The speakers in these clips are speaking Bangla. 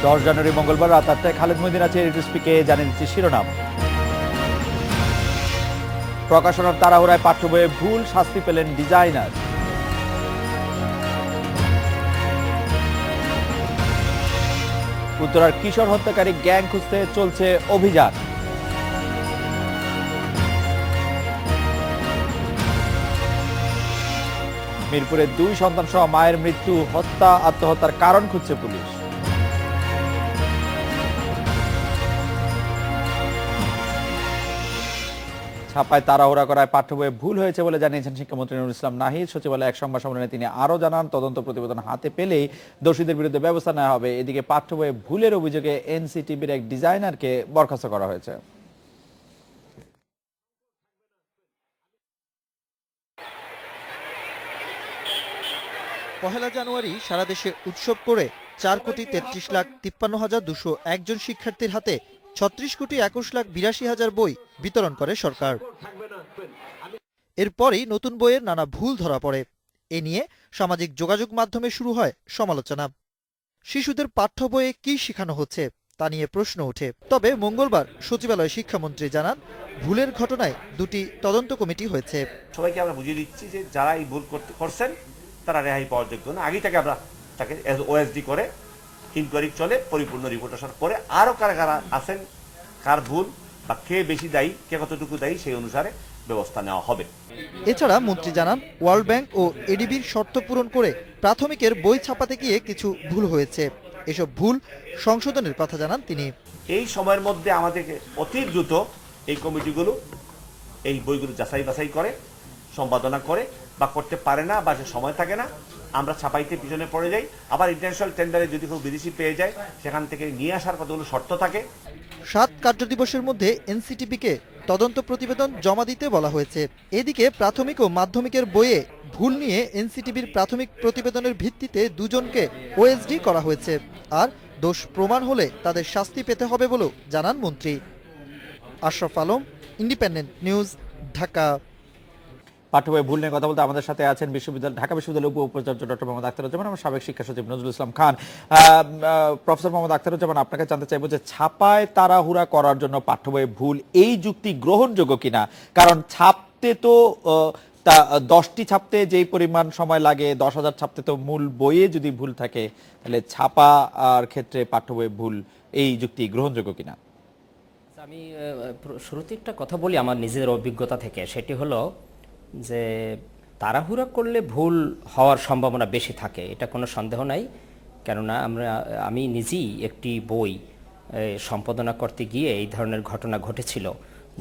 জানুয়ারি মঙ্গলবার রাত 8টায় খালেদ মহিউদ্দিন আছে রিটস্পিকে জানিয়ে দিচ্ছে শিরোনাম। প্রকাশনার তাড়াহুড়ায় পাঠ্য বইয়ে ভুল, শাস্তি পেলেন ডিজাইনার। উত্তরার কিশোর হত্যাকারী গ্যাং খুঁজতে চলছে অভিযান। মিরপুরে 2 সন্তান সহ মায়ের মৃত্যু, আত্মহত্যার কারণ খুঁজছে পুলিশ। ছাপায় তাড়াহুড়া করায় পাঠ্য বইয়ে ভুল হয়েছে বলে জানিয়েছেন শিক্ষামন্ত্রী নুরুল ইসলাম নাহিদ। সচিবালয়ে এক সংবাদ সম্মেলনে তিনি আরও জানান, তদন্ত প্রতিবেদন হাতে পেলেই দোষীদের বিরুদ্ধে ব্যবস্থা নেওয়া হবে। এদিকে পাঠ্য বইয়ে ভুলের অভিযোগে এনসিটিবির এক ডিজাইনারকে বরখাস্ত করা হয়েছে। পহেলা জানুয়ারি সারা দেশে উৎসব করে 4,33,53,201 জন শিক্ষার্থীর হাতে 36,21,82,000 বই বিতরণ করে সরকার। এরপরই নতুন বইয়ের নানা ভুল ধরা পড়ে। এ নিয়ে সামাজিক যোগাযোগ মাধ্যমে শুরু হয় সমালোচনা। শিশুদের পাঠ্য বইয়ে কি শেখানো হচ্ছে তা নিয়ে প্রশ্ন ওঠে। তবে মঙ্গলবার সচিবালয়ে শিক্ষামন্ত্রী জানান, ভুলের ঘটনায় 2টি তদন্ত কমিটি হয়েছে। সবাইকে আমরা বুঝিয়ে দিচ্ছি যে যারা এই ভুল করছেন তারা রেহাই পাওয়ার যোগ্য না। আগেই থেকে আমরা তাকে ওএসডি করে ইনকোয়ারি চলে, পরিপূর্ণ রিপোর্ট আসার পরে আরও কারা কারা আছেন, কার ভুল বা কে বেশি দায়ী, কে কতটুকু দায়ী, সেই অনুসারে ব্যবস্থা নেওয়া হবে। এছাড়া মন্ত্রী জানান, ওয়ার্ল্ড ব্যাংক ও এডিবির শর্ত পূরণ করে প্রাথমিকের বই ছাপাতে গিয়ে কিছু ভুল হয়েছে। এসব ভুল সংশোধনের কথা জানান তিনি। এই সময়ের মধ্যে আমাদেরকে অতি দ্রুত এই কমিটিগুলো এই বইগুলো যাচাই বাছাই করে, সম্পাদনা করে বা করতে পারে না বা সে সময় থাকে না, আমরা ছাপাইতে পিছনে পড়ে যাই। আবার ইন্টারন্যাশনাল টেন্ডারে যদি কেউ বিদেশি পেয়ে যায়, সেখান থেকে নিয়ে আসার কতগুলো শর্ত থাকে। 7 কার্যদিবসের মধ্যে এনসিটিবিকে তদন্ত প্রতিবেদন জমা দিতে বলা হয়েছে। এদিকে প্রাথমিক ও মাধ্যমিকের বইয়ে ভুল নিয়ে এনসিটিবির প্রাথমিক প্রতিবেদনের ভিত্তিতে 2 জনকে ওএসডি করা হয়েছে। আর দোষ প্রমাণ হলে তাদের শাস্তি পেতে হবে বলেও জানান মন্ত্রী। Ashraf Alam, independent news, Dhaka. পাঠ্য বইয়ে ভুল নিয়ে কথা বলতে আমাদের সাথে আছেন ঢাকা বিশ্ববিদ্যালয়ের উপ-উপাচার্য ডক্টর মোহাম্মদ আখতারুজ্জামান এবং সাবেক শিক্ষা সচিব নজরুল ইসলাম খান। প্রফেসর মোহাম্মদ আখতারুজ্জামান, আপনাকে জানতে চাইবো যে ছাপায় তাড়াহুড়া করার জন্য পাঠ্য বইয়ে ভুল, এই যুক্তি গ্রহণযোগ্য কিনা? কারণ ছাপতে তো 10টি ছাপতে যেই পরিমাণ সময় লাগে, 10,000 ছাপতে তো মূল বইয়ে যদি ভুল থাকে, তাহলে ছাপা আর ক্ষেত্রে পাঠ্য বইয়ে ভুল, এই যুক্তি গ্রহণযোগ্য কিনা? আমি শুরুতে একটা কথা বলি আমার নিজের অভিজ্ঞতা থেকে। সেটি হলো যে তাড়াহুড়া করলে ভুল হওয়ার সম্ভাবনা বেশি থাকে, এটা কোনো সন্দেহ নাই। কেননা আমি নিজেই একটি বই সম্পাদনা করতে গিয়ে এই ধরনের ঘটনা ঘটেছিল।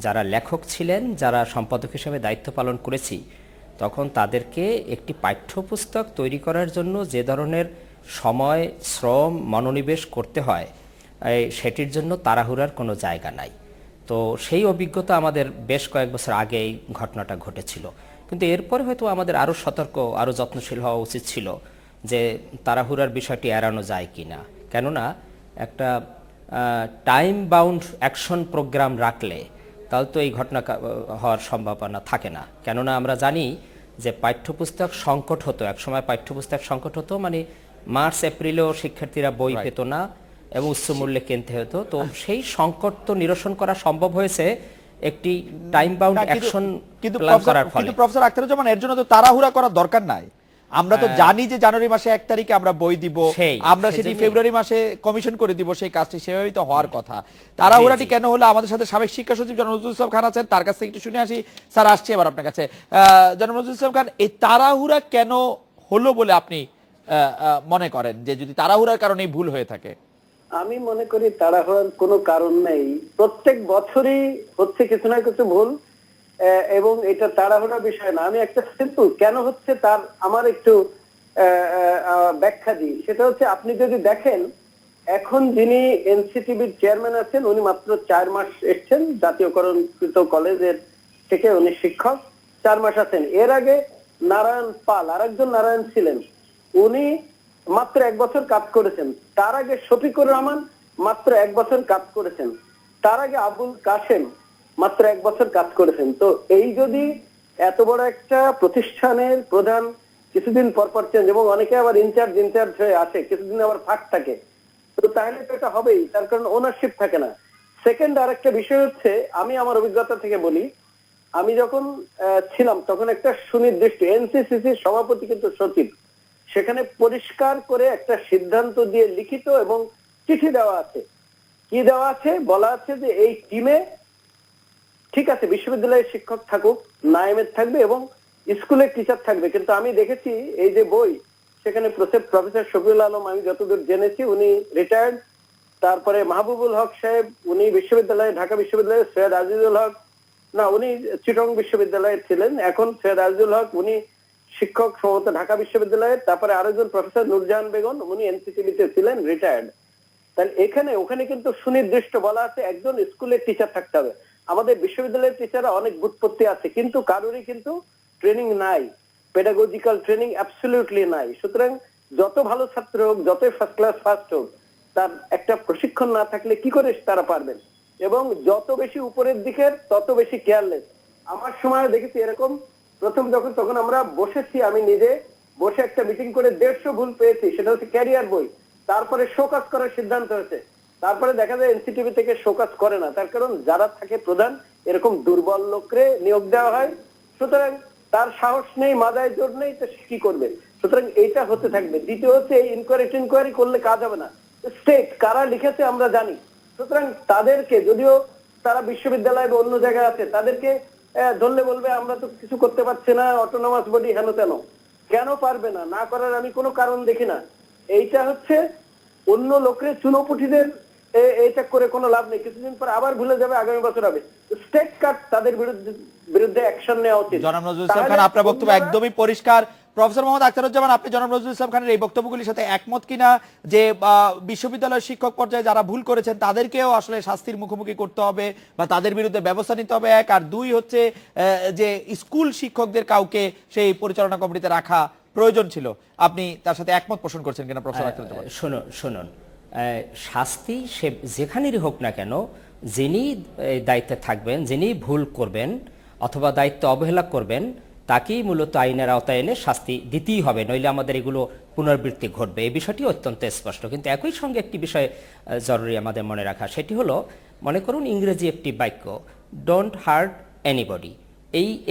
যারা লেখক ছিলেন, যারা সম্পাদক হিসেবে দায়িত্ব পালন করেছি, তখন তাদেরকে একটি পাঠ্যপুস্তক তৈরি করার জন্য যে ধরনের সময়, শ্রম, মনোনিবেশ করতে হয়, সেটির জন্য তাড়াহুড়ার কোনো জায়গা নাই। তো সেই অভিজ্ঞতা আমাদের বেশ কয়েক বছর আগে এই ঘটনাটা ঘটেছিল। কিন্তু এরপরে হয়তো আমাদের আরও সতর্ক, আরও যত্নশীল হওয়া উচিত ছিল যে তাড়াহুড়ার বিষয়টি এড়ানো যায় কি না। কেননা একটা টাইম বাউন্ড অ্যাকশন প্রোগ্রাম রাখলে তাহলে তো এই ঘটনা হওয়ার সম্ভাবনা থাকে না। কেননা আমরা জানি যে পাঠ্যপুস্তক সংকট হতো, একসময় পাঠ্যপুস্তক সংকট হতো, মানে মার্চ এপ্রিলেও শিক্ষার্থীরা বই পেত না এবং উচ্চ মূল্যে কিনতে হতো। তো সেই সংকট তো নিরসন করা সম্ভব হয়েছে একটি টাইম বাউন্ড অ্যাকশন প্ল্যান করার ফলে। কিন্তু প্রফেসর আখতারুজ্জামান, এর জন্য তো তাড়াহুড়া করার দরকার নাই। আমরা তো জানি যে জানুয়ারি মাসে 1 তারিখে আমরা বই দিব, আমরা সেটি ফেব্রুয়ারি মাসে কমিশন করে দিব, সেই কাজটি সেভাবেই তো হওয়ার কথা। তাড়াহুড়াটি কেন হলো? আমাদের সাথে সাবেক শিক্ষা সচিব জনাব নজরুল ইসলাম খান আছেন, তার কাছ থেকে একটু শুনে আসি। স্যার, আসছি এবার আপনার কাছে। জনাব নজরুল ইসলাম খান, এই তাড়াহুড়া কেন হলো বলে আপনি মনে করেন, যে যদি তাড়াহুড়ার কারণে ভুল হয়ে থাকে? আমি মনে করি তাড়াহুড়ার কোনো কারণ নেই। প্রত্যেক বছরই হচ্ছে কিছু না কিছু ভুল, এবং এটা তাড়াহুড়ার বিষয় না। আমি একটা সিম্পল কেন হচ্ছে তার আমার একটু ব্যাখ্যা দিই। সেটা হচ্ছে, আপনি যদি দেখেন, এখন যিনি এনসিটিবির চেয়ারম্যান আছেন, উনি মাত্র 4 মাস এসছেন জাতীয়করণকৃত কলেজের থেকে, উনি শিক্ষক, 4 মাস আছেন। এর আগে নারায়ণ পাল, আরেকজন নারায়ণ ছিলেন, উনি মাত্র 1 বছর কাজ করেছেন। তার আগে শফিকুর রহমান মাত্র 1 বছর কাজ করেছেন। তার আগে আবুল কাশেম মাত্র 1 বছর কাজ করেছেন। তো এই যদি এত বড় একটা প্রতিষ্ঠানের প্রধান কিছুদিন পর পর চেঞ্জ, এবং অনেকে আবার ইনচার্জ হয়ে আসে, কিছুদিন আবার ফাঁক থাকে, তো তো তাহলে তো এটা হবেই, তার কারণ ওনারশিপ থাকে না। সেকেন্ড আরেকটা বিষয় হচ্ছে, আমি আমার অভিজ্ঞতা থেকে বলি, আমি যখন ছিলাম তখন একটা সুনির্দিষ্ট এনসিসিসির সভাপতি কিন্তু সচিব, সেখানে পরিষ্কার করে একটা সিদ্ধান্ত দিয়ে লিখিত এবং চিঠি দেওয়া আছে। কি দেওয়া আছে? বলা আছে যে এই টিমে ঠিক আছে বিশ্ববিদ্যালয়ের শিক্ষক থাকুক, নায়েমের থাকবে এবং স্কুলের টিচার থাকবে, কিন্তু আমি দেখেছি এই যে বই, সেখানে প্রফেসর শফিউল আলম, আমি যতদূর জেনেছি উনি রিটায়ার্ড, তারপরে মাহবুবুল হক সাহেব উনি বিশ্ববিদ্যালয়ে, ঢাকা বিশ্ববিদ্যালয়ে, সৈয়দ আজিজুল হক, না উনি চিটং বিশ্ববিদ্যালয়ে ছিলেন, এখন সৈয়দ আজিজুল হক উনি শিক্ষক সম্ভবত ঢাকা বিশ্ববিদ্যালয়ে, তারপরে আরেকজন প্রফেসর নূরজাহান বেগম উনি এনসিটিভিতে ছিলেন, রিটায়ার্ড। তাহলে ওখানে কিন্তু সুনির্দিষ্ট বলা আছে একজন স্কুলের টিচার থাকতে হবে। আমাদের বিশ্ববিদ্যালয়ের টিচাররা অনেক বুৎপত্তি আছে, কিন্তু কারোরই কিন্তু ট্রেনিং নাই, পেডাগজিক্যাল ট্রেনিং অ্যাবসলিউটলি নাই। সুতরাং যত ভালো ছাত্র হোক, যতই ফার্স্ট ক্লাস ফার্স্ট হোক, তার একটা প্রশিক্ষণ না থাকলে কি করে তারা পারবেন? এবং যত বেশি উপরের দিকের তত বেশি কেয়ারলেস। আমার সময় দেখেছি এরকম, প্রথম তখন আমরা বসেছি, আমি নিজে বসে একটা মিটিং করে 150 ভুল পেয়েছি, সেটা হচ্ছে ক্যারিয়ার বই। তারপরে শোকাজ করার সিদ্ধান্ত হয়েছে, তারপরে দেখা যায় এনসিটিভি থেকে শোকাজ করে না, তার কারণ যারা থাকে প্রধান এরকম দুর্বল লোকরে নিয়োগ দেওয়া হয়, সুতরাং তার সাহস নেই, মাথায় জোর নেই, তো কি করবে? সুতরাং এইটা হতে থাকবে। দ্বিতীয় হচ্ছে এই ইনকোয়ারি করলে কাজ হবে না। স্টেট কারা লিখেছে আমরা জানি, সুতরাং তাদেরকে, যদিও তারা বিশ্ববিদ্যালয় বা অন্য জায়গায় আছে, তাদেরকে ধরলে বলবে আমরা তো কিছু করতে পারছি না, অটোনমাস বডি হেন তেন। কেন পারবে না? না করার আমি কোনো কারণ দেখি না। এইটা হচ্ছে অন্য লোকের চুনোপুটিদের এইটা করে কোনো লাভ নেই, কিছুদিন পর আবার ভুলে যাবে, আগামী বছর হবে। স্টেট কাট তাদের বিরুদ্ধে অ্যাকশন নেওয়া উচিত। জনাব নজরুল ইসলাম খান, আপনার বক্তব্য একদমই পরিষ্কার। প্রফেসর মোহাম্মদ আখতারুজ্জামান, আপনি জনাব নজরুল ইসলাম খানের এই বক্তব্যগুলির সাথে একমত কিনা যে বিশ্ববিদ্যালয়ের শিক্ষক পর্যায়ে যারা ভুল করেছেন তাদেরকেও আসলে শাস্তির মুখোমুখি করতে হবে বা তাদের বিরুদ্ধে ব্যবস্থা নিতে হবে, এক? আর দুই হচ্ছে যে স্কুল শিক্ষকদের কাউকে সেই পরিচালনা কমিটিতে রাখা প্রয়োজন ছিল। আপনি তার সাথে একমত পোষণ করছেন কিনা প্রফেসর আখতারুজ্জামান? শুনুন, শাস্তি সে যেখানেরই হোক না কেন, যিনি দায়িত্বে থাকবেন, যিনি ভুল করবেন অথবা দায়িত্ব অবহেলা করবেন, তাকেই মূলত আইনের আওতায় এনে শাস্তি দিতেই হবে, নইলে আমাদের এগুলো পুনরাবৃত্তি ঘটবে। এই বিষয়টি অত্যন্ত স্পষ্ট। কিন্তু একই সঙ্গে একটি বিষয় জরুরি আমাদের মনে রাখা, সেটি হলো, মনে করুন ইংরেজি একটি বাক্য, ডোন্ট হার্ট এনিবডি।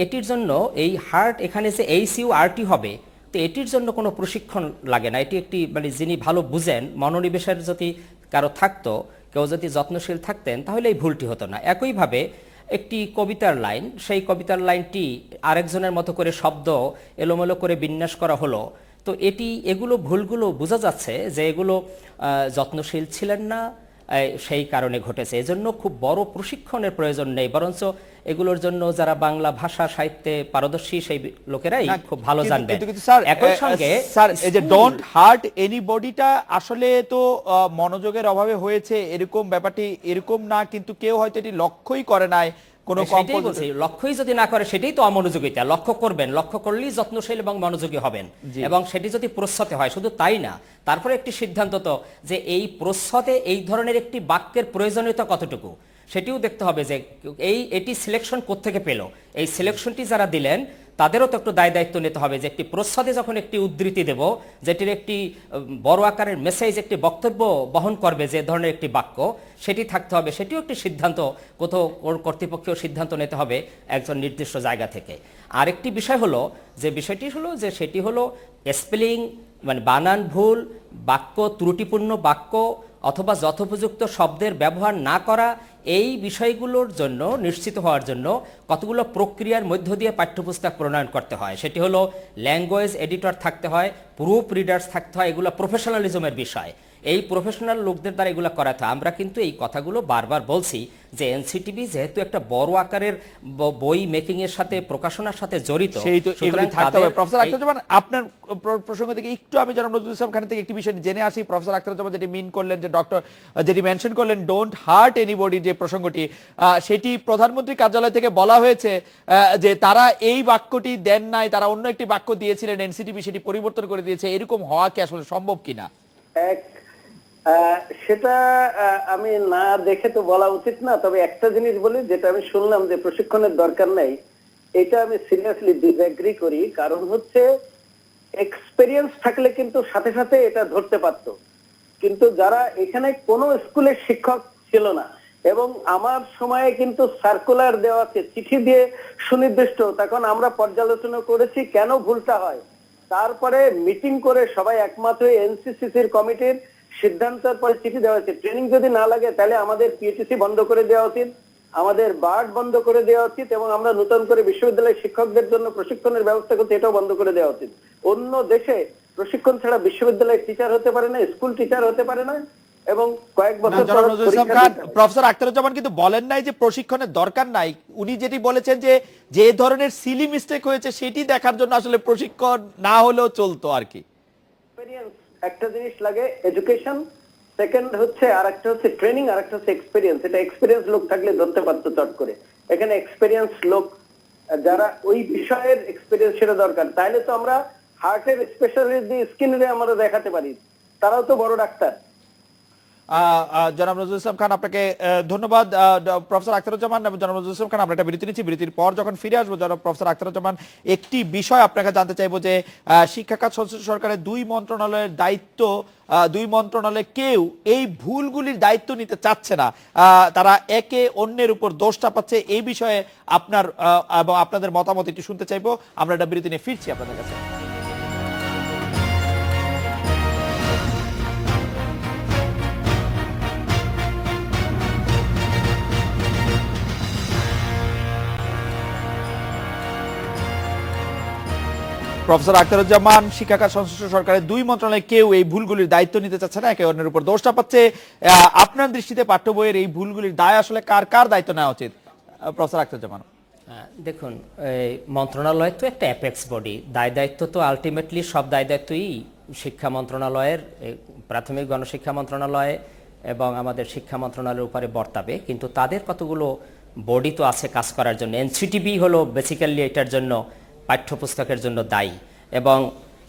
এটির জন্য এই হার্ট এখানে যে HURT হবে, তো এটির জন্য কোনো প্রশিক্ষণ লাগে না। এটি একটি মানে যিনি ভালো বুঝেন, মনোনিবেশের যদি কারো থাকতো, কেউ যদি যত্নশীল থাকতেন, তাহলে এই ভুলটি হতো না। একইভাবে একটি কবিতার লাইন, সেই কবিতার লাইনটি আরেকজনের মতো করে শব্দ এলোমেলো করে বিন্যাস করা হলো, তো এগুলো ভুলগুলো বোঝা যাচ্ছে যে এগুলো যত্নশীল ছিলেন না, সেই কারণে ঘটেছে। এজন্য খুব বড় প্রশিক্ষণের প্রয়োজন নেই, বরঞ্চ এগুলোর জন্য যারা বাংলা ভাষা সাহিত্যে পারদর্শী সেই লোকেরাই খুব ভালো জানবে। একই সঙ্গে স্যার, এই যে ডোন্ট হার্ট এনিবডিটা আসলে তো মনোযোগের অভাবে হয়েছে এরকম ব্যাপারটি এরকম না, কিন্তু কেউ হয়তো এটি লক্ষ্যই করে নাই। লক্ষ্যই যদি না করে সেটাই তো অমনোযোগিতা। লক্ষ্য করবেন, লক্ষ্য করলেই যত্নশীল এবং মনোযোগী হবেন, এবং সেটি যদি প্রচ্ছদে হয়, শুধু তাই না, তারপরে একটি সিদ্ধান্ত তো যে এই প্রচ্ছদে এই ধরনের একটি বাক্যের প্রয়োজনীয়তা কতটুকু, সেটিও দেখতে হবে যে এটি সিলেকশন কোত্থেকে পেল। এই সিলেকশনটি যারা দিলেন তাদেরও তো একটু দায় দায়িত্ব নিতে হবে যে একটি প্রচ্ছদে যখন একটি উদ্ধৃতি দেব, যেটির একটি বড় আকারের মেসেজ, একটি বক্তব্য বহন করবে, যে ধরনের একটি বাক্য, সেটি থাকতে হবে। সেটিও একটি সিদ্ধান্ত, কোথাও কর্তৃপক্ষীয় সিদ্ধান্ত নিতে হবে একজন নির্দিষ্ট জায়গা থেকে। আরেকটি বিষয় হলো যে বিষয়টি হলো যে সেটি হলো স্পেলিং, মানে বানান ভুল, বাক্য ত্রুটিপূর্ণ বাক্য অথবা যথোপযুক্ত শব্দের ব্যবহার না করা, এই বিষয়গুলোর জন্য নিশ্চিত হওয়ার জন্য কতগুলো প্রক্রিয়ার মধ্য দিয়ে পাঠ্যপুস্তক প্রণয়ন করতে হয়। সেটি হলো ল্যাঙ্গুয়েজ এডিটর থাকতে হয়, প্রুফ রিডার্স থাকতে হয়, এগুলো প্রফেশনালিজমের বিষয়। এই প্রফেশনাল লোকদের দ্বারা এগুলো করাতে হয়। আমরা কিন্তু এই কথাগুলো বারবার বলছি যে এনসিটিভি যেহেতু একটা বড় আকারের বই মেকিং এর সাথে, প্রকাশনার সাথে জড়িত, প্রফেসর আখতারুজ্জামান, আপনার প্রসঙ্গ থেকে একটু আমি জনাব নজরুল ইসলাম খান থেকে একটি বিষয় জেনে আসি। প্রফেসর আখতারুজ্জামান যেটি মিন করলেন, যে যেটি মেনশন করলেন ডোন্ট হার্ট এনিবডি, যে প্রসঙ্গটি, সেটি প্রধানমন্ত্রী কার্যালয় থেকে বলা হয়েছে যে তারা এই বাক্যটি দেন নাই, তারা অন্য একটি বাক্য দিয়েছিলেন, এনসিটিভি সেটি পরিবর্তন করে দিয়েছে। এরকম হওয়া কি আসলে সম্ভব কিনা? সেটা আমি না দেখে তো বলা উচিত না, তবে একটা জিনিস বলি, যেটা আমি শুনলাম যে প্রশিক্ষণের দরকার নেই, এটা আমি সিরিয়াসলি ডিসএগ্রি করি। কারণ হচ্ছে এক্সপেরিয়েন্স থাকলে কিন্তু সাথে সাথে এটা ধরতে পারতো। কিন্তু যারা এখানে কোনো স্কুলের শিক্ষক ছিল না, এবং আমার সময়ে কিন্তু সার্কুলার দেওয়া আছে, চিঠি দিয়ে সুনির্দিষ্ট, তখন আমরা পর্যালোচনা করেছি কেন ভুলটা হয়। তারপরে মিটিং করে সবাই একমত হয়ে এনসিসিসির কমিটির সিদ্ধান্তের পরে চিঠি দেওয়া হয়েছে, ট্রেনিং যদি না লাগে তাহলে আমাদের পিএটিসি বন্ধ করে দেওয়া উচিত, আমাদের বার্ড বন্ধ করে দেওয়া উচিত, এবং আমরা নতুন করে বিশ্ববিদ্যালয়ের শিক্ষকদের জন্য প্রশিক্ষণের ব্যবস্থা করতে এটাও বন্ধ করে দেওয়া উচিত। অন্য দেশে প্রশিক্ষণ ছাড়া বিশ্ববিদ্যালয়ের টিচার হতে পারে না, স্কুল টিচার হতে পারে না, এবং কয়েক বছর জনাব পর নজরুল ইসলাম পরীক্ষা খান, দিতে হবে। প্রফেসর আখতারুজ্জামান কিন্তু বলেন নাই যে প্রশিক্ষণের দরকার নাই। উনি যেটি বলেছেন যে যে ধরনের সিলি মিস্টেক হয়েছে সেটি দেখার জন্য আসলে প্রশিক্ষণ না হলেও চলতো আর কি। এক্সপেরিয়েন্স একটা জিনিস লাগে, এডুকেশন সেকেন্ড হচ্ছে, আর একটা হচ্ছে ট্রেনিং, আর একটা হচ্ছে এক্সপেরিয়েন্স। এটা এক্সপেরিয়েন্স লোক থাকলে ধরতে পারতো চট করে, এখানে এক্সপেরিয়েন্স লোক যারা ওই বিষয়ের এক্সপেরিয়েন্স সেটা দরকার। তাহলে তো আমরা হার্টের স্পেশালিস্ট দিয়ে স্কিনে আমরা দেখাতে পারি, তারাও তো বড় ডাক্তার। জনাব নজরুল ইসলাম খান, আপনাকে ধন্যবাদ। প্রফেসর আখতারুজ্জামান এবং জনাব নজরুল ইসলাম খান, আমরা একটা বিরতি নিচ্ছি। বিরতির পর যখন ফিরে আসবো, জনাব প্রফেসর আখতারুজ্জামান, একটি বিষয় আপনাকে জানতে চাইবো যে শিক্ষা খাত সংশ্লিষ্ট সরকারের দুই মন্ত্রণালয়ের দায়িত্ব, দুই মন্ত্রণালয় কেউ এই ভুলগুলির দায়িত্ব নিতে চাচ্ছে না, তারা একে অন্যের উপর দোষ চাপাচ্ছে। এই বিষয়ে আপনার এবং আপনাদের মতামত একটু শুনতে চাইবো। আমরা একটা বিরতি নিয়ে ফিরছি আপনাদের কাছে। প্রফেসর আখতারুজ্জামান, শিক্ষা খাত সংশ্লিষ্ট সরকারের দুই মন্ত্রণালয় কেউ এই ভুলগুলির দায়িত্ব নিতে চাচ্ছে না, একে অন্যের উপর দোষ চাপাচ্ছে। আপনার দৃষ্টিতে পাঠ্য বইয়ের এই ভুলগুলির দায় আসলে কার কার দায়িত্ব নেওয়া উচিত, প্রফেসর আখতারুজ্জামান? দেখুন, এই মন্ত্রণালয় তো একটা অ্যাপেক্স বডি, দায় দায়িত্ব তো আলটিমেটলি সব দায় দায়িত্বই শিক্ষা মন্ত্রণালয়ের, প্রাথমিক গণশিক্ষা মন্ত্রণালয় এবং আমাদের শিক্ষা মন্ত্রণালয়ের উপরে বর্তাবে। কিন্তু তাদের কতগুলো বডি তো আছে কাজ করার জন্য। এনসিটিবি হলো বেসিক্যালি এটার জন্য, পাঠ্যপুস্তকের জন্য দায়ী, এবং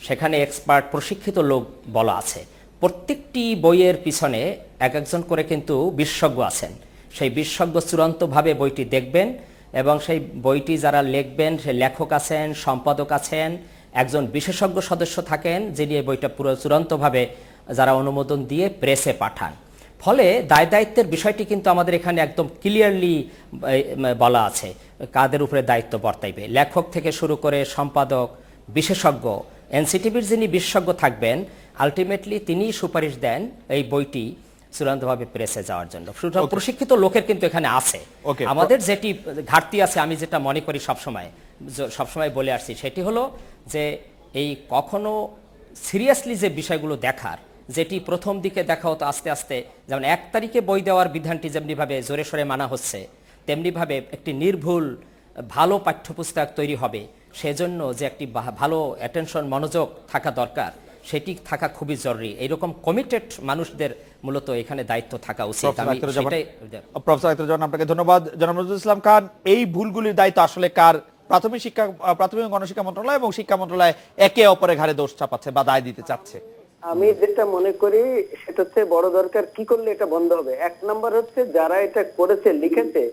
সেখানে এক্সপার্ট প্রশিক্ষিত লোক বলা আছে। প্রত্যেকটি বইয়ের পিছনে এক একজন করে কিন্তু বিশেষজ্ঞ আছেন। সেই বিশেষজ্ঞ চূড়ান্তভাবে বইটি দেখবেন, এবং সেই বইটি যারা লিখবেন সে লেখক আছেন, সম্পাদক আছেন, একজন বিশেষজ্ঞ সদস্য থাকেন যিনি এই বইটা পুরো চূড়ান্তভাবে যারা অনুমোদন দিয়ে প্রেসে পাঠান। ফলে দায় দায়িত্বের বিষয়টি কিন্তু আমাদের এখানে একদম ক্লিয়ারলি বলা আছে কাদের উপরে দায়িত্ব বর্তাইবে, লেখক থেকে শুরু করে সম্পাদক, বিশেষজ্ঞ। এনসিটিভির যিনি বিশেষজ্ঞ থাকবেন আলটিমেটলি তিনি সুপারিশ দেন এই বইটি চূড়ান্তভাবে প্রেসে যাওয়ার জন্য। প্রশিক্ষিত লোকের কিন্তু এখানে আছে। আমাদের যেটি ঘাটতি আছে, আমি যেটা মনে করি সবসময় বলে আসছি, সেটি হলো যে এই কখনো সিরিয়াসলি যে বিষয়গুলো দেখার, যেটি প্রথম দিকে দেখা হতো আস্তে আস্তে, যেমন 1 তারিখে বই দেওয়ার বিধানটি যেমনিভাবে জোরে সোরে মানা হচ্ছে, তেমনিভাবে একটি নির্ভুল ভালো পাঠ্যপুস্তক তৈরি হবে, সেজন্য যে একটি ভালো অ্যাটেনশন, মনোযোগ থাকা দরকার, সেটি থাকা খুবই জরুরি। এইরকম কমিটেড মানুষদের মূলত এখানে দায়িত্ব থাকা উচিত। প্রফেসর আখতারুজ্জামান, আপনাকে ধন্যবাদ। জনাব নজরুল ইসলাম খান, এই ভুলগুলির দায়িত্ব আসলে কার? প্রাথমিক গণশিক্ষা মন্ত্রণালয় এবং শিক্ষা মন্ত্রণালয় একে অপরের ঘাড়ে দোষ চাপাচ্ছে বা দায় দিতে চাচ্ছে। আমি যেটা মনে করি সেটা হচ্ছে বড় দরকার কি করলে এটা বন্ধ হবে। 1 নাম্বার হচ্ছে যারা এটা করেছে, লিখেছে,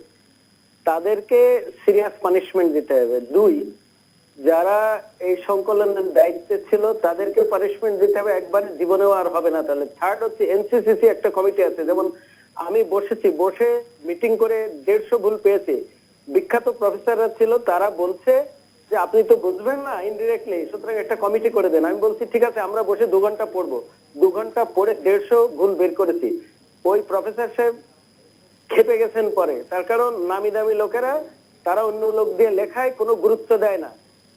তাদেরকে সিরিয়াস পানিশমেন্ট দিতে হবে। 2, যারা এই সংকলনের দায়িত্বে ছিল তাদেরকে পানিশমেন্ট দিতে হবে, একবার জীবনেও আর হবে না। তাহলে 3rd হচ্ছে এনসিসিসি একটা কমিটি আছে, যেমন আমি বসে মিটিং করে 150 ভুল পেয়েছি। বিখ্যাত প্রফেসররা ছিল, তারা বলছে যে আপনি তো বুঝবেন না ইনডিরেক্টলি, সুতরাং একটা কমিটি করে দেন। আমি বলছি ঠিক আছে, আমরা বসে 2 ঘন্টা পড়বো। 2 ঘন্টা পড়ে 150 ভুল বের করেছি। ওই প্রফেসর সাহেব খেপে গেছেন পরে, তার কারণ নামি দামি লোকেরা তারা অন্য লোক দিয়ে লেখায় কোনো গুরুত্ব দেয় না।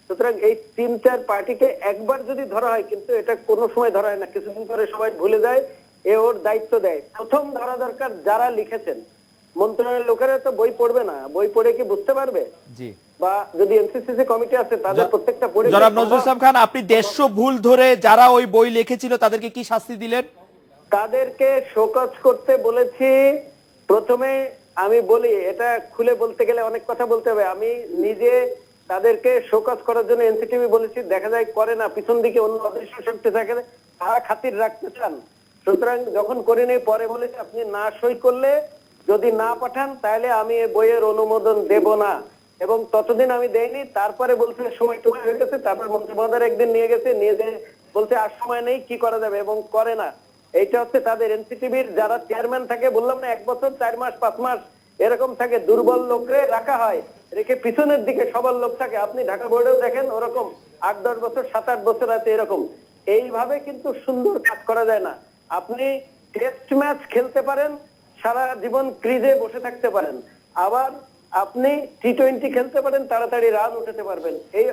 সুতরাং এই 3-4 পার্টিকে একবার যদি ধরা হয়, কিন্তু এটা কোনো সময় ধরা হয় না, কিছুদিন পরে সবাই ভুলে যায়, এ ওর দায়িত্ব দেয়। প্রথম ধরা দরকার যারা লিখেছেন। মন্ত্রণালয়ের লোকেরা তো বই পড়বে না, বই পড়ে কি বুঝতে পারবে? জি। বা যদি এনসিসিসি কমিটি আছে তাদের প্রত্যেকটা পড়ে। জনাব নজরুল ইসলাম খান, আপনি 150 ভুল ধরে যারা ওই বই লিখেছিল তাদেরকে কি শাস্তি দিলেন? তাদেরকে শোকজ করতে বলেছি। প্রথমে আমি বলি, এটা খুলে বলতে গেলে অনেক কথা বলতে হবে, আমি নিজে তাদেরকে শোকজ করার জন্য এনসিটিভি বলেছি, দেখা যায় করে না, পিছন দিকে অন্য অদৃশ্য শক্তি থাকে, তারা খাতির রাখতে চান। সুতরাং যখন করিনি, পরে বলেছি আপনি না সই করলে, যদি না পাঠান, তাহলে আমি এই বইয়ের অনুমোদন দেব না। এবং ততদিন আমি দেইনি। তারপরে বলছে সময় টুকু হয়ে গেছে, তারপর মন্ত্রী মহোদয় একদিন নিয়ে গেছে, নিয়ে যে বলছে আর সময় নেই, কি করা যাবে, এবং করে না। এইটা হচ্ছে তাদের এনসিটিভির যারা চেয়ারম্যান থাকে, বললাম না 1 বছর 4 মাস 5 মাস এরকম থাকে, দুর্বল লোকরে রাখা হয়, রেখে পিছনের দিকে সবার লোক থাকে। আপনি ঢাকা বোর্ডেও দেখেন ওরকম 8-10 বছর 7-8 বছর আছে এরকম। এইভাবে কিন্তু সুন্দর কাজ করা যায় না। আপনি টেস্ট ম্যাচ খেলতে পারেন, সারা জীবন ক্রিজে বসে থাকতে পারেন, আবার আপনি টি20 খেলতে পারেন, তাড়াতাড়ি রান উঠাতে পারবেন। এই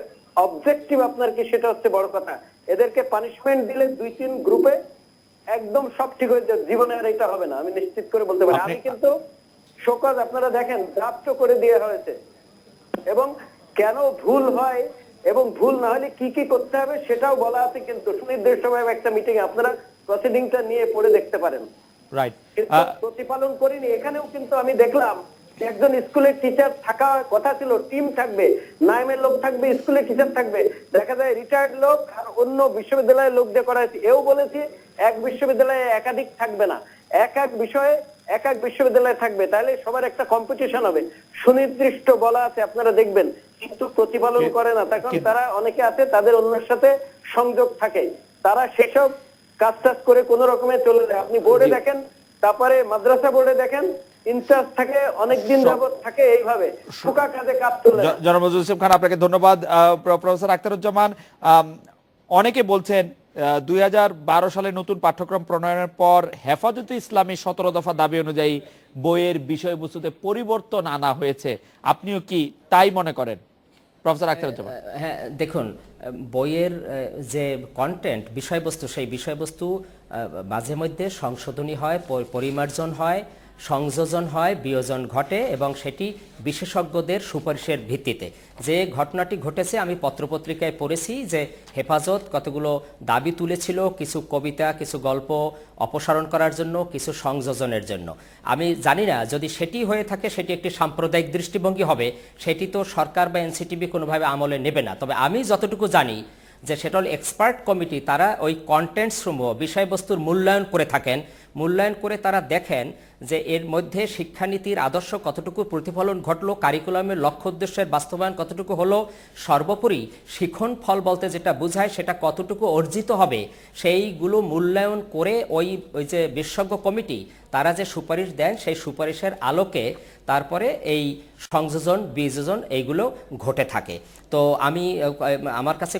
অবজেক্টিভ আপনার কি, সেটা হচ্ছে বড় কথা। এদেরকে পানিশমেন্ট দিলে 2-3 গ্রুপে একদম সব ঠিক হয়ে যাবে, জীবনে আর এটা হবে না, আমি নিশ্চিত করে বলতে পারি। আমি কিন্তু শোকজ আপনারা দেখেন ড্রাফট করে দেওয়া হয়েছে, এবং কেন ভুল হয় এবং ভুল না হলে কি কি করতে হবে সেটাও বলা আছে, কিন্তু সুনির্দিষ্টভাবে একটা মিটিং আপনারা প্রসিডিংটা নিয়ে পড়ে দেখতে পারেন। রাইট। কিন্তু প্রতিপালন করিনি। এখানেও কিন্তু আমি দেখলাম একজন স্কুলের টিচার থাকা কথা ছিল, টিম থাকবে, নাইমের লোক থাকবে, স্কুলের টিচার থাকবে, দেখা যায় রিটায়ার্ড লোক আর অন্য বিশ্ববিদ্যালয়ের লোক দিয়ে করা হয়েছে। এও বলেছি এক বিশ্ববিদ্যালয়ে একাধিক থাকবে না, এক এক বিষয়ে এক এক বিশ্ববিদ্যালয়ে থাকবে, তাহলে সবার একটা কম্পিটিশন হবে। সুনির্দিষ্ট বলা আছে, আপনারা দেখবেন, কিন্তু প্রতিপালন করে না। তখন তারা অনেকে আছে তাদের অন্যের সাথে সংযোগ থাকে, তারা সেসব কাজ টাজ করে কোন রকমে চলে যায়। আপনি বোর্ডে দেখেন, তারপরে মাদ্রাসা বোর্ডে দেখেন, ইনচার্জ থাকে অনেকদিন যাবত থাকে, এইভাবে শুকা কাজে কাজ চলে যায়। জনাব নজরুল ইসলাম খান, আপনাকে ধন্যবাদ। প্রফেসর আখতারুজ্জামান, অনেকে বলছেন 2012 সালে নতুন পাঠ্যক্রম প্রণয়নের পর হেফাজতে ইসলামী 17 দফা দাবি অনুযায়ী বইয়ের বিষয়বস্তুতে পরিবর্তন আনা হয়েছে, আপনিও কি তাই মনে করেন প্রফেসর আখতারুজ্জামান? হ্যাঁ, দেখুন, বইয়ের যে কন্টেন্ট, বিষয়বস্তু, সেই বিষয়বস্তু মাঝে মধ্যে সংশোধনী হয়, পরিমার্জন হয়, সংযোজন হয়, বিয়োজন ঘটে, এবং সেটি বিশেষজ্ঞদের সুপারিশের ভিত্তিতে। যে ঘটনাটি ঘটেছে, আমি পত্রপত্রিকায় পড়েছি যে হেফাজত কতগুলো দাবি তুলেছিল, কিছু কবিতা, কিছু গল্প অপসারণ করার জন্য, কিছু সংযোজনের জন্য। আমি জানি না যদি সেটি হয়ে থাকে সেটি একটি সাম্প্রদায়িক দৃষ্টিভঙ্গি হবে, সেটি তো সরকার বা এনসিটিভি কোনোভাবে আমলে নেবে না। তবে আমি যতটুকু জানি যে সেটা হল এক্সপার্ট কমিটি, তারা ওই কন্টেন্ট সমূহ, বিষয়বস্তুর মূল্যায়ন করে থাকেন, মূল্যায়ন করে তারা দেখেন যে এর মধ্যে শিক্ষানীতির আদর্শ কতটুকু প্রতিফলন ঘটলো, কারিকুলামের লক্ষ্য উদ্দেশ্যের বাস্তবায়ন কতটুকু হলো, সর্বোপরি শিখন ফল বলতে যেটা বোঝায় সেটা কতটুকু অর্জিত হবে, সেইগুলো মূল্যায়ন করে ওই যে বিশেষজ্ঞ কমিটি তারা যে সুপারিশ দেন, সেই সুপারিশের আলোকে তারপরে এই সংযোজন, বিযোজন এইগুলো ঘটে থাকে। তো আমার কাছে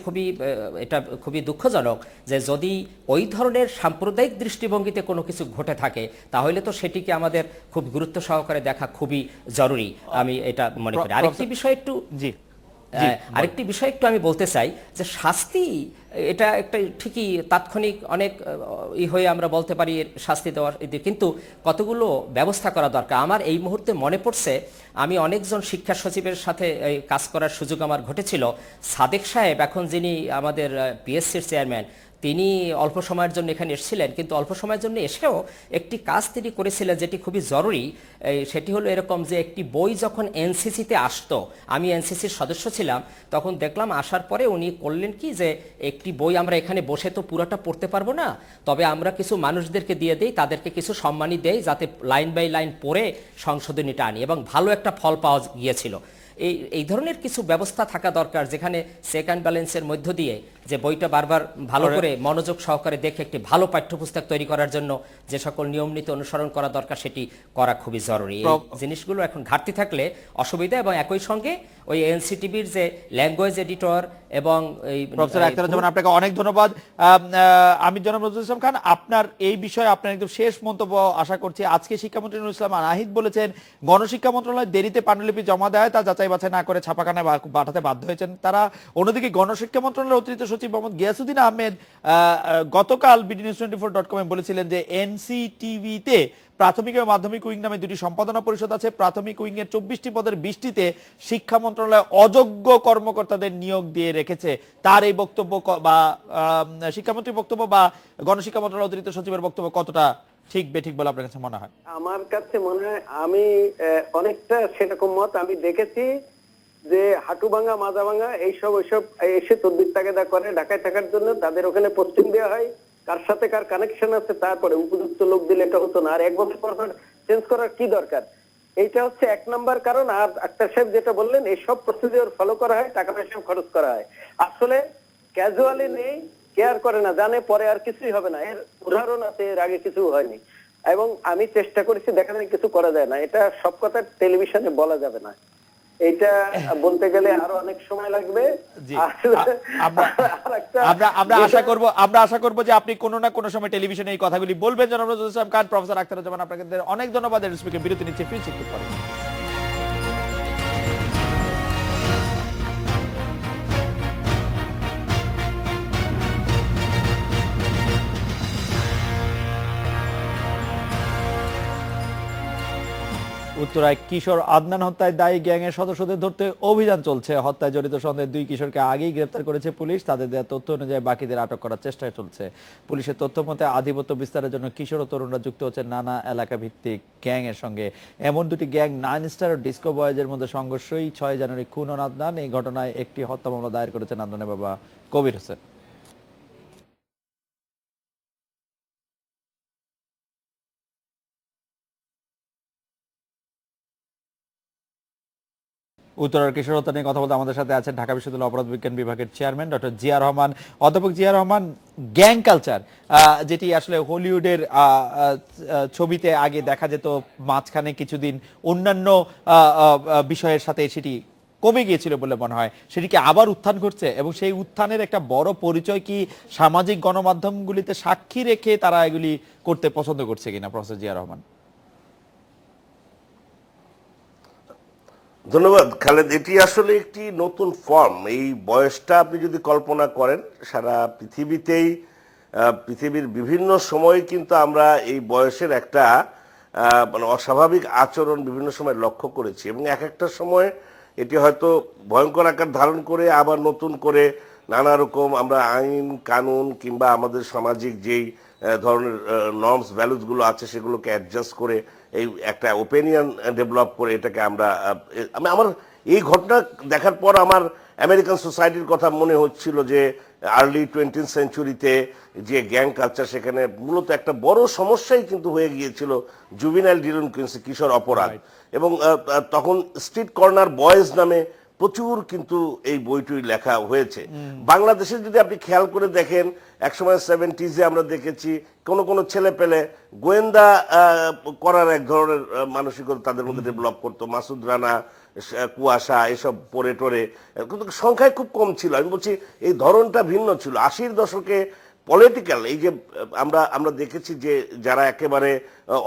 এটা খুবই দুঃখজনক যে যদি ওই ধরনের সাম্প্রদায়িক দৃষ্টিভঙ্গিতে কোনো কিছু ঘটে থাকে, তাহলে তো সেটিকে আমাদের খুব গুরুত্ব সহকারে দেখা খুবই জরুরি, আমি এটা মনে করি। আরেকটি বিষয় একটু আমি বলতে চাই যে শাস্তি, এটা একটা ঠিকই তাৎক্ষণিক অনেক হয়ে আমরা বলতে পারি শাস্তি দেওয়ার, কিন্তু কতগুলো ব্যবস্থা করা দরকার। আমার এই মুহূর্তে মনে পড়ছে, আমি অনেকজন শিক্ষা সচিবের সাথে কাজ করার সুযোগ আমার ঘটেছিল। সাদেক সাহেব, এখন যিনি আমাদের পিএসসির চেয়ারম্যান, তিনি অল্প সময়ের জন্য এখানে এসেছিলেন, কিন্তু অল্প সময়ের জন্য এসেও একটি কাজ তিনি করেছিলেন যেটি খুবই জরুরি। সেটি হলো এরকম যে একটি বই যখন এনসিসিতে আসতো, আমি এনসিসির সদস্য ছিলাম, তখন দেখলাম আসার পরে উনি করলেন কি যে একটি বই আমরা এখানে বসে তো পুরোটা পড়তে পারবো না, তবে আমরা কিছু মানুষদেরকে দিয়ে দেই, তাদেরকে কিছু সম্মানী দেই, যাতে লাইন বাই লাইন পড়ে সংশোধনীটা আনি, এবং ভালো একটা ফল পাওয়া গিয়েছিল। এই ধরনের কিছু ব্যবস্থা থাকা দরকার, যেখানে চেক অ্যান্ড ব্যালেন্সের মধ্য দিয়ে যে বইটা বারবার ভালো করে মনোযোগ সহকারে দেখে একটি ভালো পাঠ্যপুস্তক তৈরি করার জন্য যে সকল নিয়ম নীতি অনুসরণ করা দরকার, সেটি করা খুবই জরুরি। এই জিনিসগুলো এখন ঘাটতি থাকলে অসুবিধা, এবং একই সঙ্গে ওই এনসিটিভির যে ল্যাঙ্গুয়েজ এডিটর এবং প্রফেসর আখতারুজ্জামান, আপনাকে অনেক ধন্যবাদ। আমি জনাব নজরুল ইসলাম খান, আপনার এই বিষয়ে আপনার একদম শেষ মন্তব্য আশা করছি। আজকে শিক্ষামন্ত্রী নুরুল ইসলাম নাহিদ বলেছেন গণশিক্ষা মন্ত্রণালয় দেরিতে পাণ্ডুলিপি জমা দেয়, তা যাচাই বাছাই না করে ছাপাখানায় পাঠাতে বাধ্য হয়েছেন তারা। অন্যদিকে গণশিক্ষা মন্ত্রণালয়ের অতিরিক্ত সচিব মোহাম্মদ গিয়াসউদ্দিন আহমেদ গতকাল BDNews24.com বলেছিলেন যে এনসিটিভিতে প্রাথমিক এবং মাধ্যমিক উইং নামে দুটি সম্পাদনা পরিষদ আছে, প্রাথমিক উইং এর 24টি পদের 20টিতে শিক্ষা মন্ত্রণালয় অযোগ্য কর্মকর্তাদের নিয়োগ দিয়ে রেখেছে। তার এই বক্তব্য বা শিক্ষামন্ত্রীর বক্তব্য বা গণশিক্ষা মন্ত্রণালয়ের অতিরিক্ত সচিবের বক্তব্য কতটা ঠিক বেঠিক বলে আপনার কাছে মনে হয়? আমার কাছে মনে হয় আমি অনেকটা সেরকম মত আমি দেখেছি যে হাঁটু ভাঙা, মাজা ভাঙা এইসব এসে তদবির তাগেদা করে ঢাকায় থাকার জন্য, তাদের ওখানে পোস্টিং দেওয়া হয়, কার সাথে কার কানেকশন আছে, তারপরে উপযুক্ত লোক দিলে এটা হতো না। আর 1 বছর পর চেঞ্জ করার কি দরকার? এইটা হচ্ছে 1 নাম্বার কারণ। আর আক্তার সাহেব যেটা বললেন, এইসব প্রসিডিওর ফলো করা হয়, টাকা পয়সা খরচ করা হয়, আসলে ক্যাজুয়ালি নেই, কেয়ার করে না, জানে পরে আর কিছুই হবে না। এর উদাহরণ আছে, এর আগে কিছু হয়নি। এবং আমি চেষ্টা করেছি, দেখা যায় কিছু করা যায় না। এটা সব কথা টেলিভিশনে বলা যাবে না, এটা বলতে গেলে আরো অনেক সময় লাগবে। জি। আসলে আমরা আশা করব যে আপনি কোনো না কোনো সময় টেলিভিশনে এই কথাগুলি বলবেন। জনাব নজরুল ইসলাম খান, প্রফেসর আখতারুজ্জামান, আপনাকে অনেক ধন্যবাদ। স্পিকার বিরতি নিচ্ছে, ফিরছি একটু পরে। উত্তরায় কিশোর আদনান হত্যায় দায়ী গ্যাংয়ের সদস্যদের ধরতে অভিযান চলছে। হত্যায় জড়িত সন্দেহে 2 কিশোরকে আগেই গ্রেফতার করেছে পুলিশ। তাদের দেওয়া তথ্য অনুযায়ী বাকিদের আটক করার চেষ্টা চলছে। পুলিশের তথ্য মতে আধিপত্য বিস্তারের জন্য কিশোর ও তরুণরা যুক্ত হচ্ছে নানা এলাকা ভিত্তিক গ্যাংয়ের সঙ্গে। এমন 2টি গ্যাং 9 স্টার ও ডিস্কো বয়েজের মধ্যে সংঘর্ষই 6 জানুয়ারি খুন হন আদনান। এই ঘটনায় একটি হত্যা মামলা দায়ের করেছেন আদনানের বাবা কবির হোসেন। উত্তরার কিশোর হত্যা নিয়ে কথা বলতে আমাদের সাথে আছেন ঢাকা বিশ্ববিদ্যালয় অপরাধ বিজ্ঞান বিভাগের চেয়ারম্যান ডক্টর জিয়া রহমান। অধ্যাপক জিয়া রহমান, গ্যাং কালচার যেটি আসলে হলিউডের ছবিতে আগে দেখা যেত, মাঝখানে কিছুদিন অন্যান্য বিষয়ের সাথে সেটি কমে গিয়েছিল বলে মনে হয়, সেটিকে আবার উত্থান ঘটছে এবং সেই উত্থানের একটা বড় পরিচয় কি সামাজিক গণমাধ্যমগুলিতে সাক্ষী রেখে তারা এগুলি করতে পছন্দ করছে কিনা, প্রফেসর জিয়া রহমান? ধন্যবাদ খালেদ। এটি আসলে একটি নতুন ফর্ম। এই বয়সটা আপনি যদি কল্পনা করেন, সারা পৃথিবীতেই পৃথিবীর বিভিন্ন সময় কিন্তু আমরা এই বয়সের একটা মানে অস্বাভাবিক আচরণ বিভিন্ন সময় লক্ষ্য করেছি এবং এক একটা সময় এটি হয়তো ভয়ঙ্কর আকার ধারণ করে আবার নতুন করে নানা রকম আমরা আইন কানুন কিংবা আমাদের সামাজিক যেই ধরনের নর্মস ভ্যালুসগুলো আছে সেগুলোকে অ্যাডজাস্ট করে এই একটা ওপিনিয়ন ডেভেলপ করে এটাকে আমরা আমার এই ঘটনা দেখার পর আমার আমেরিকান সোসাইটির কথা মনে হচ্ছিল যে আর্লি 20th সেঞ্চুরিতে যে গ্যাং কালচার, সেখানে মূলত একটা বড় সমস্যাই কিন্তু হয়ে গিয়েছিল জুভিনাইল ডিলিনকুয়েন্সি, কিশোর অপরাধ। এবং তখন স্ট্রিট কর্নার বয়েজ নামে প্রচুর কিন্তু এই বইটি লেখা হয়েছে। বাংলাদেশে যদি আপনি খেয়াল করে দেখেন, একসময় 70s আমরা দেখেছি কোন ছেলে পেলে গোয়েন্দা করার এক ধরনের মানসিকতা তাদের মধ্যে ডেভেলপ করতো। মাসুদ রানা, কুয়াশা এসব পড়ে টরে, কিন্তু সংখ্যায় খুব কম ছিল। আমি বলছি এই ধরনটা ভিন্ন ছিল। 80-র দশকে পলিটিক্যাল এই যে আমরা দেখেছি যে যারা একেবারে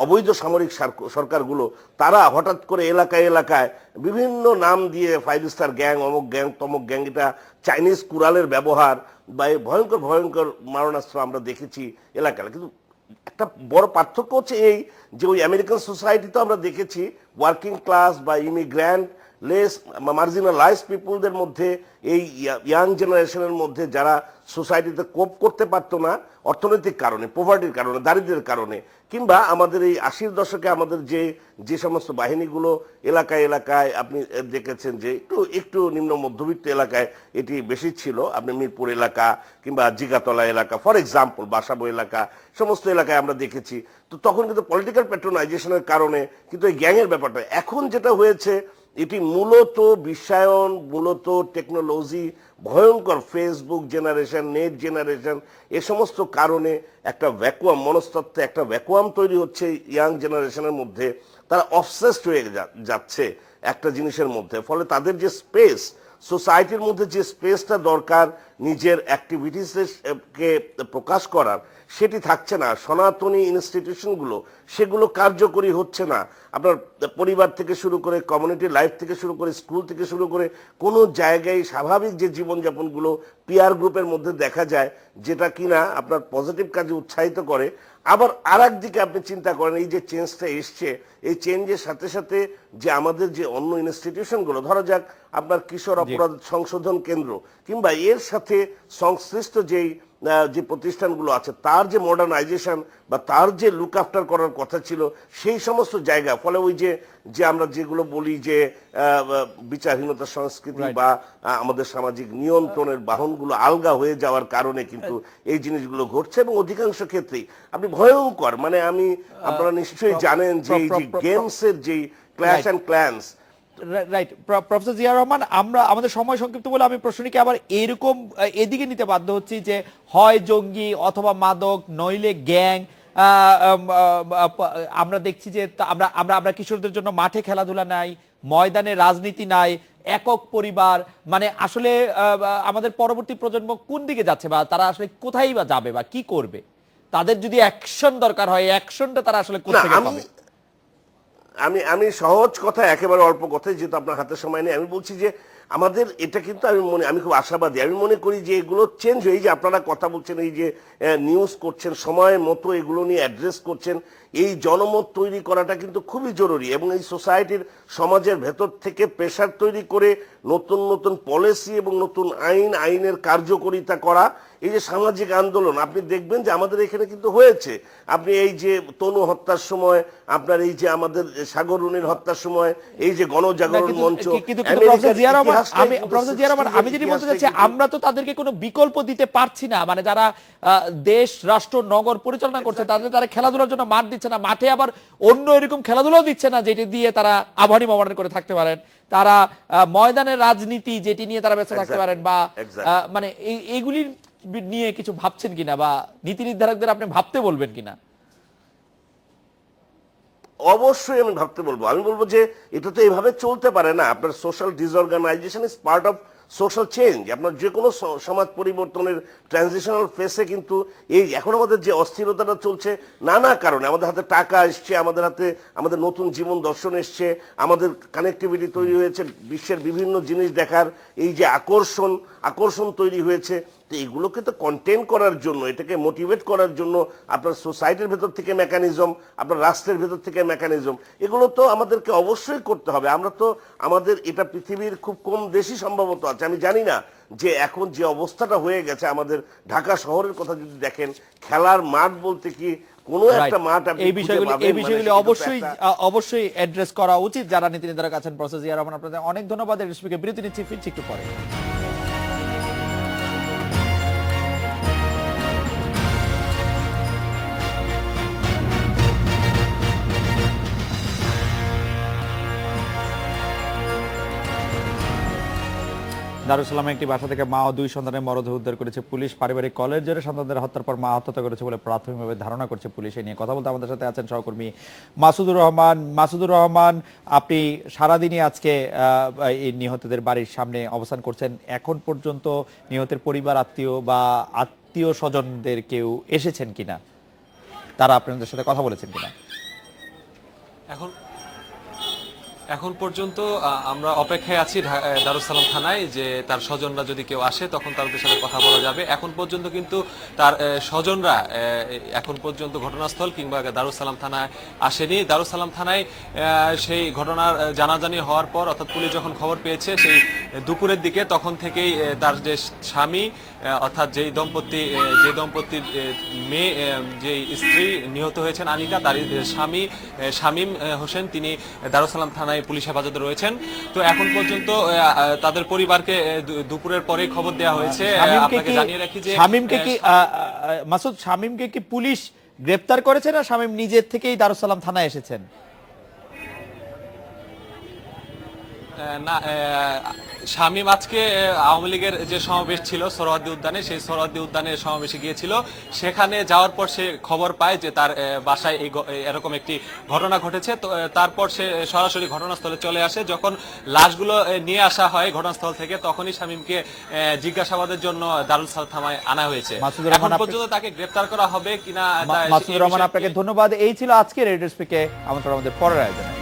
অবৈধ সামরিক সরকারগুলো, তারা হঠাৎ করে এলাকায় এলাকায় বিভিন্ন নাম দিয়ে 5 স্টার গ্যাং, অমুক গ্যাং, তমুক গ্যাং, এটা চাইনিজ কুড়ালের ব্যবহার বা ভয়ঙ্কর ভয়ঙ্কর মারণাস্ত্র আমরা দেখেছি এলাকায়। কিন্তু একটা বড় পার্থক্য হচ্ছে এই যে ওই আমেরিকান সোসাইটিতে আমরা দেখেছি ওয়ার্কিং ক্লাস বা ইমিগ্র্যান্ট লেস মার্জিনালাইজ পিপুলদের মধ্যে, এই ইয়াং জেনারেশনের মধ্যে যারা সোসাইটিতে কোপ করতে পারতো না অর্থনৈতিক কারণে, পভার্টির কারণে, দারিদ্র্যের কারণে, কিংবা আমাদের এই 80-র দশকে আমাদের যে সমস্ত বাহিনীগুলো এলাকায় এলাকায় আপনি দেখেছেন যে একটু নিম্ন মধ্যবিত্ত এলাকায় এটি বেশি ছিল। আপনি মিরপুর এলাকা কিংবা জিগাতলা এলাকা, ফর এক্সাম্পল বাসাবো এলাকা, সমস্ত এলাকায় আমরা দেখেছি। তো তখন কিন্তু পলিটিক্যাল প্যাট্রোনাইজেশনের কারণে কিন্তু এই গ্যাংয়ের ব্যাপারটা, এখন যেটা হয়েছে এটি মূলত বিশ্বায়ন, মূলত টেকনোলজি, ভয়ঙ্কর ফেসবুক জেনারেশন, নেট জেনারেশন, এ সমস্ত কারণে একটা ভ্যাকুয়াম মনস্তত্ত্বে একটা ভ্যাকুয়াম তৈরি হচ্ছে ইয়াং জেনারেশনের মধ্যে। তারা অবসেসড হয়ে যাচ্ছে একটা জিনিসের মধ্যে। ফলে তাদের যে স্পেস, সোসাইটির মধ্যে যে স্পেসটা দরকার নিজের অ্যাক্টিভিটিসকে প্রকাশ করার, সেটি থাকছে না। সনাতনী ইনস্টিটিউশনগুলো সেগুলো কার্যকরী হচ্ছে না। আপনার পরিবার থেকে শুরু করে, কমিউনিটি লাইফ থেকে শুরু করে, স্কুল থেকে শুরু করে, কোনো জায়গায় স্বাভাবিক যে জীবনযাপনগুলো পিয়ার গ্রুপের মধ্যে দেখা যায়, যেটা কিনা আপনার পজিটিভ কাজে উৎসাহিত করে। আবার আর একদিকে আপনি চিন্তা করেন এই যে চেঞ্জটা এসছে, এই চেঞ্জের সাথে সাথে যে আমাদের যে অন্য ইনস্টিটিউশনগুলো, ধরা যাক আপনার কিশোর অপরাধ সংশোধন কেন্দ্র কিংবা এর সাথে সংশ্লিষ্ট যে প্রতিষ্ঠানগুলো আছে, তার যে মডার্নাইজেশন বা তার যে লুক আফটার করার কথা ছিল, সেই সমস্ত জায়গা, ফলে ওই যে আমরা যেগুলো বলি যে বিচারহীনতার সংস্কৃতি বা আমাদের সামাজিক নিয়ন্ত্রণের বাহনগুলো আলগা হয়ে যাওয়ার কারণে কিন্তু এই জিনিসগুলো ঘটছে। এবং অধিকাংশ ক্ষেত্রেই আপনি ভয়ঙ্কর, মানে আপনারা নিশ্চয়ই জানেন যে এই যে গেমসের যে clash and clans, right professor Zia Rahman, আমরা আমাদের সময় সংক্ষিপ্ত বলে আমি প্রশ্নটিকে আবার এরকম এদিকে নিতে বাধ্য হচ্ছি যে হয় জঙ্গি অথবা মাদক নইলে গ্যাং। আমরা দেখছি যে আমরা আমরা আমরা কিশোরদের জন্য মাঠে খেলাধুলা নাই, ময়দানে রাজনীতি নাই, একক পরিবার, মানে আসলে আমাদের পরবর্তী প্রজন্ম কোন দিকে যাচ্ছে বা তারা আসলে কোথায় বা যাবে বা কি করবে? তাদের যদি অ্যাকশন দরকার হয়, অ্যাকশনটা তারা আসলে কোথা থেকে পাবে? আমি সহজ কথা, একেবারে অল্প কথায়, যেহেতু আপনার হাতে সময় নেই, আমি বলছি যে আমাদের এটা কিন্তু আমি খুব আশাবাদী। আমি মনে করি যে এগুলো চেঞ্জ হয়ে, যে আপনারা কথা বলছেন, এই যে নিউজ করছেন, সময় মতো এগুলো নিয়ে অ্যাড্রেস করছেন, এই জনমত তৈরি করাটা কিন্তু খুবই জরুরি। এবং এই সোসাইটির, সমাজের ভেতর থেকে প্রেশার তৈরি করে নতুন নতুন পলিসি এবং নতুন আইনের কার্যকরিতা করা, এই যে সামাজিক আন্দোলন আপনি দেখবেন যে আমাদের এখানে কিন্তু হয়েছে। আপনি এই যে তনু হত্যার সময়, আপনার এই যে আমাদের সাগররুনির হত্যার সময়, এই যে গণজাগরণ মঞ্চ, আমি যেটি বলতে চাচ্ছি, আমরা তো তাদেরকে কোনো বিকল্প দিতে পারছি না। মানে যারা দেশ রাষ্ট্র নগর পরিচালনা করছে, তারা খেলাধুলার জন্য মাঠ দিচ্ছে না, মাঠে আবার অন্য এরকম খেলাধুলাও দিচ্ছে না যেটি দিয়ে তারা আবাহনী মোহামেডান করে থাকতে পারেন, তারা ময়দানের রাজনীতি যেটি নিয়ে তারা ব্যস্ত থাকতে পারেন, বা মানে এইগুলি নিয়ে কিছু ভাবছেন কিনা বা নীতি নির্ধারকদের আপনি ভাবতে বলবেন কিনা? অবশ্যই আমি ভাবতে বলবো। আমি বলবো যে এটা তো এইভাবে চলতে পারে না। আপনার social disorganisation is part of social change. আপনার যে কোনো সমাজ পরিবর্তনের ট্রানজিশনাল ফেসে কিন্তু এই এখন আমাদের যে অস্থিরতাটা চলছে নানা কারণে, আমাদের হাতে টাকা এসছে, আমাদের হাতে আমাদের নতুন জীবন দর্শন এসছে, আমাদের কানেক্টিভিটি তৈরি হয়েছে, বিশ্বের বিভিন্ন জিনিস দেখার এই যে আকর্ষণ তৈরি হয়েছে। তো এগুলোকে তো কন্টেন করার জন্য, এটাকে মোটিভেট করার জন্য আপনার সোসাইটির ভেতর থেকে মেকানিজম, আপনার রাষ্ট্রের ভেতর থেকে মেকানিজম, এগুলো তো আমাদেরকে অবশ্যই করতে হবে। আমরা তো আমাদের এটা পৃথিবীর খুব কম দেশই সম্ভবত আছে, আমি জানি না, যে এখন যে অবস্থাটা হয়ে গেছে আমাদের ঢাকা শহরের কথা যদি দেখেন, খেলার মাঠ বলতে কি কোনো একটা মাঠ, এই বিষয়গুলি অবশ্যই অ্যাড্রেস করা উচিত যারা নীতি নির্ধারক আছেন। প্রফেসর জিয়া রহমান, আপনাদের অনেক ধন্যবাদ। বিরতি নিচ্ছি, ফিরছি একটু পরে। দারুসালামে একটি বাসা থেকে মা ও দুই সন্তানের মরদেহ উদ্ধার করেছে পুলিশ। পারিবারিক কলের জোরে সন্তানদের হত্যার পর মা আত্মহত্যা করেছে বলে প্রাথমিকভাবে ধারণা করছে পুলিশ। এ নিয়ে কথা বলতে আমাদের সাথে আছেন সহকর্মী মাসুদুর রহমান। আপনি সারাদিনই আজকে এই নিহতদের বাড়ির সামনে অবস্থান করছেন। এখন পর্যন্ত নিহতের পরিবার, আত্মীয় স্বজনদের কেউ এসেছেন কিনা, তারা আপনাদের সাথে কথা বলেছেন কিনা? এখন পর্যন্ত আমরা অপেক্ষায় আছি দারুসালাম থানায়, যে তার স্বজনরা যদি কেউ আসে তখন তাদের সাথে কথা বলা যাবে। এখন পর্যন্ত কিন্তু তার স্বজনরা এখন পর্যন্ত ঘটনাস্থল কিংবা দারুসালাম থানায় আসেনি। দারুসালাম থানায় সেই ঘটনার জানাজানি হওয়ার পর, অর্থাৎ পুলিশ যখন খবর পেয়েছে সেই দুপুরের দিকে, তখন থেকেই তার যে স্বামী, অর্থাৎ যে দম্পতির মেয়ে, যে স্ত্রী নিহত হয়েছেন আনিকা, তার স্বামী শামীম হোসেন, তিনি দারুসালাম থানায় পুলিশ হেফাজতে রয়েছেন। তো এখন পর্যন্ত তাদের পরিবারকে দুপুরের পরে খবর দেওয়া হয়েছে। আপনাকে জানিয়ে রাখি যে শামীমকে কি পুলিশ গ্রেফতার করেছে না শামীম নিজের থেকেই দারুসালাম থানায় এসেছেন? না, শামীম আজকে আওয়ামী লীগের যে সমাবেশ ছিল সোহরাওয়ার্দী উদ্যানে, সেই সোহরাওয়ার্দী উদ্যানে সমাবেশে গিয়েছিল। সেখানে যাওয়ার পর সে খবর পায় যে তার বাসায় এরকম একটি ঘটনা ঘটেছে। তো তারপর সে সরাসরি ঘটনাস্থলে চলে আসে। যখন লাশগুলো নিয়ে আসা হয় ঘটনাস্থল থেকে, তখনই শামীমকে জিজ্ঞাসাবাদের জন্য দারুসালাম থানায় আনা হয়েছে। এখন পর্যন্ত তাকে গ্রেফতার করা হবে কিনা। মাসুদুর রহমান, আপনাকে ধন্যবাদ। এই ছিল আজকের রেডিও স্পিকে আমাদের পরের আয়োজনে।